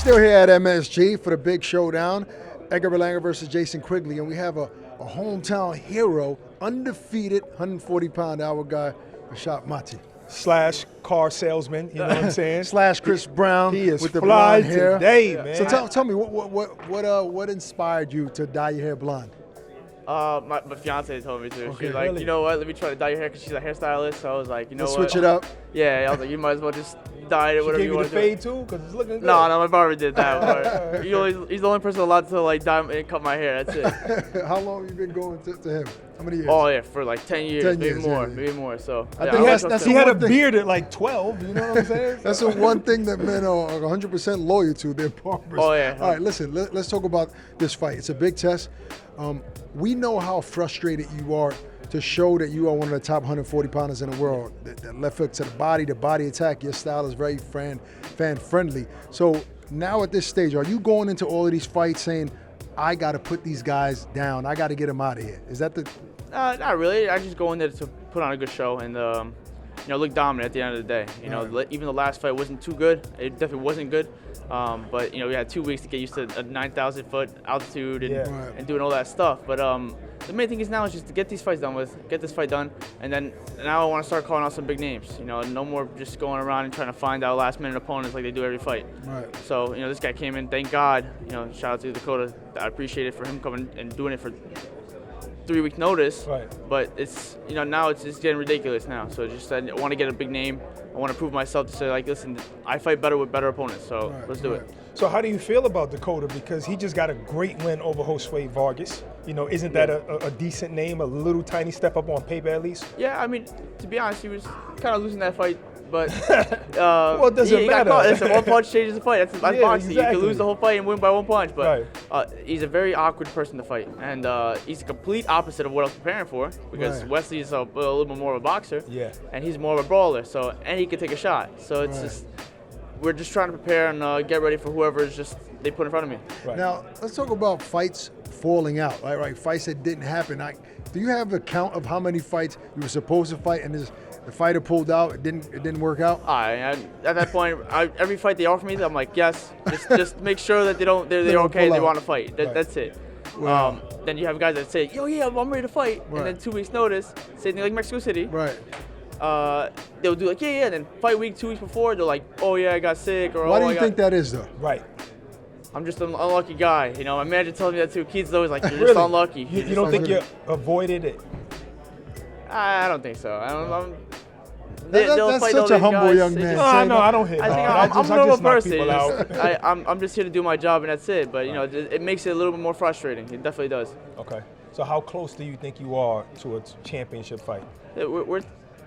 Still here at MSG for the big showdown. Edgar Berlanga versus Jason Quigley, and we have a hometown hero, undefeated 140-pound-hour guy, Reshat Mati. Slash car salesman, you know what I'm saying? Slash Chris Brown he is with the fly blonde hair. Today, man. So tell me, what inspired you to dye your hair blonde? My fiance told me to. Okay, She's like, really? you know what? Let me try to dye your hair because she's a hairstylist. So I was like, you know what? Switch it up. Yeah, I was like, you might as well just dye it, whatever Gave you you want the to do. fade too, because it's looking good. No, my barber did that. But he's the only person allowed to like dye and cut my hair. That's it. How long have you been going to him? How many years? Oh yeah, for like 10 years, 10 maybe years, more, yeah. maybe more. So I yeah, think I that's trust the He him. had a one thing- beard at like 12, you know what I'm saying? That's the one thing that men are 100% loyal to, their barbers. Oh, yeah. All right, listen, let's talk about this fight. It's a big test. We know how frustrated you are to show that you are one of the top 140-pounders in the world. The left hook to the body attack, your style is very fan-friendly. So now at this stage, are you going into all of these fights saying, I got to put these guys down, I got to get them out of here? Is that the... Not really. I just go in there to put on a good show and look dominant at the end of the day. Even the last fight wasn't too good. It definitely wasn't good. But we had 2 weeks to get used to a 9,000 foot altitude and doing all that stuff. But the main thing is now is just to get these fights done with, get this fight done, and then now I want to start calling out some big names. No more just going around and trying to find out last minute opponents like they do every fight. Right. So this guy came in. Thank God. Shout out to Dakota. I appreciate it for him coming and doing it for 3-week notice. Right. But it's now it's getting ridiculous now. So just I want to get a big name. I want to prove myself to say like, listen, I fight better with better opponents. So let's do it. So how do you feel about Dakota? Because he just got a great win over Josue Vargas. Isn't that a decent name, a little tiny step up on paper at least? Yeah, I mean, to be honest, he was kind of losing that fight. But well, it doesn't matter. Listen, one punch changes the fight. That's boxing. Exactly. You can lose the whole fight and win by one punch. But he's a very awkward person to fight, and he's a complete opposite of what I was preparing for. Because Wesley is a little bit more of a boxer, and he's more of a brawler. So and he can take a shot. So it's just we're just trying to prepare and get ready for whoever is just they put in front of me. Right. Now, let's talk about fights falling out, right? Fights that didn't happen. Do you have a count of how many fights you were supposed to fight and the fighter pulled out, it didn't work out? At that point, every fight they offer me, I'm like, yes, just make sure that they're okay, they want to fight. That's it. Wow. Then you have guys that say, yo, yeah, I'm ready to fight, and then 2 weeks notice, same thing like Mexico City. Right. They'll do like, yeah, and then fight week 2 weeks before, they're like, oh yeah, I got sick, or Why do you think that is though? Right. I'm just an unlucky guy. My manager tells me that too. Keith's always like, you're just unlucky. You don't think you avoided it? I don't think so. I don't. That's fight such all a these humble guys. young man. I don't hit. I think I'm a normal person. I'm just here to do my job and that's it. But it makes it a little bit more frustrating. It definitely does. Okay. So how close do you think you are to a championship fight? Yeah, we're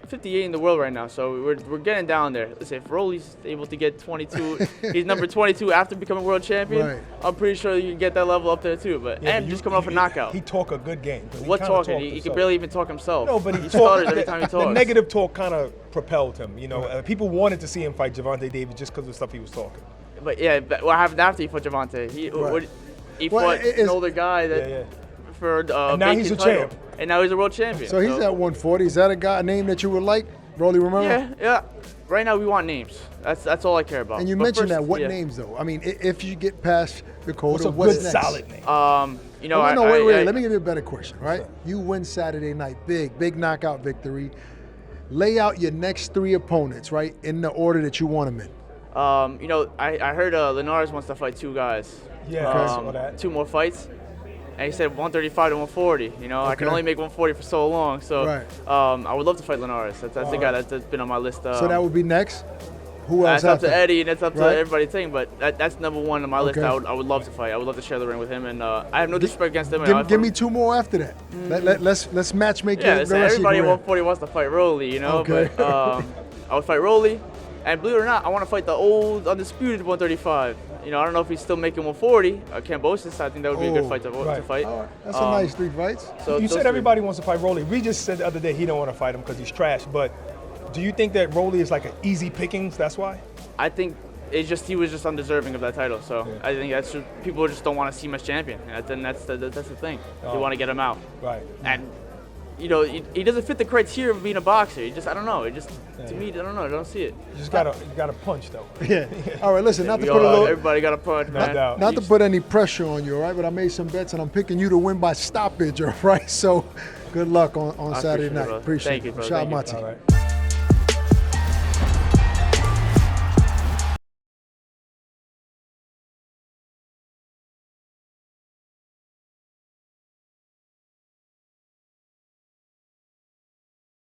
58 in the world right now, so we're getting down there. Listen, if Rolly's able to get 22, he's number 22 after becoming world champion. Right. I'm pretty sure you can get that level up there too. But just coming off a knockout. He talk a good game. What talking? He can barely even talk himself. No, but he stutters every time he talks. The negative talk kind of propelled him. People wanted to see him fight Gervonta Davis just because of the stuff he was talking. But what happened after he fought Gervonta? He fought an older guy that for and now he's a champ. And now he's a world champion. So he's at 140. Is that a name that you would like, Rolly Romero? Yeah. Right now we want names. That's all I care about. And you mentioned that. What names though? I mean, if you get past Dakota, what's next? Solid name? Wait. Let me give you a better question, right? Sure. You win Saturday night, big knockout victory. Lay out your next 3 opponents, right, in the order that you want them in. I heard Linares wants to fight 2 guys. Yeah, I saw that. 2 more fights. And he said 135 to 140. I can only make 140 for so long. So I would love to fight Linares. That's the guy that's been on my list. So that would be next? Who else? That's up to Eddie and it's up to everybody's thing. But that's number 1 on my list. I would love to fight. I would love to share the ring with him. And I have no disrespect against him. Give me 2 more after that. Let's match make it. Everybody at 140 wants to fight Rolly, Okay. But I would fight Rolly. And believe it or not, I want to fight the old undisputed 135. I don't know if he's still making 140. Cambosis, I think that would be a good fight to fight. Oh, that's a nice 3 fights. So you said everybody wants to fight Rolly. We just said the other day he don't want to fight him because he's trash. But do you think that Rolly is like an easy pickings? That's why? I think he was just undeserving of that title. So I think people just don't want to see him as champion. And that's the thing. They want to get him out. Right. And you know, he doesn't fit the criteria of being a boxer. I don't know. To me, I don't know. I don't see it. You just gotta punch though. Yeah. All right, listen, not to put a little, everybody got a punch, man. doubt. not to put any pressure on you, all right? But I made some bets, and I'm picking you to win by stoppage, all right? So good luck on Saturday night. brother. Appreciate Thank you, it. brother. Reshat Thank you. Mati. All right.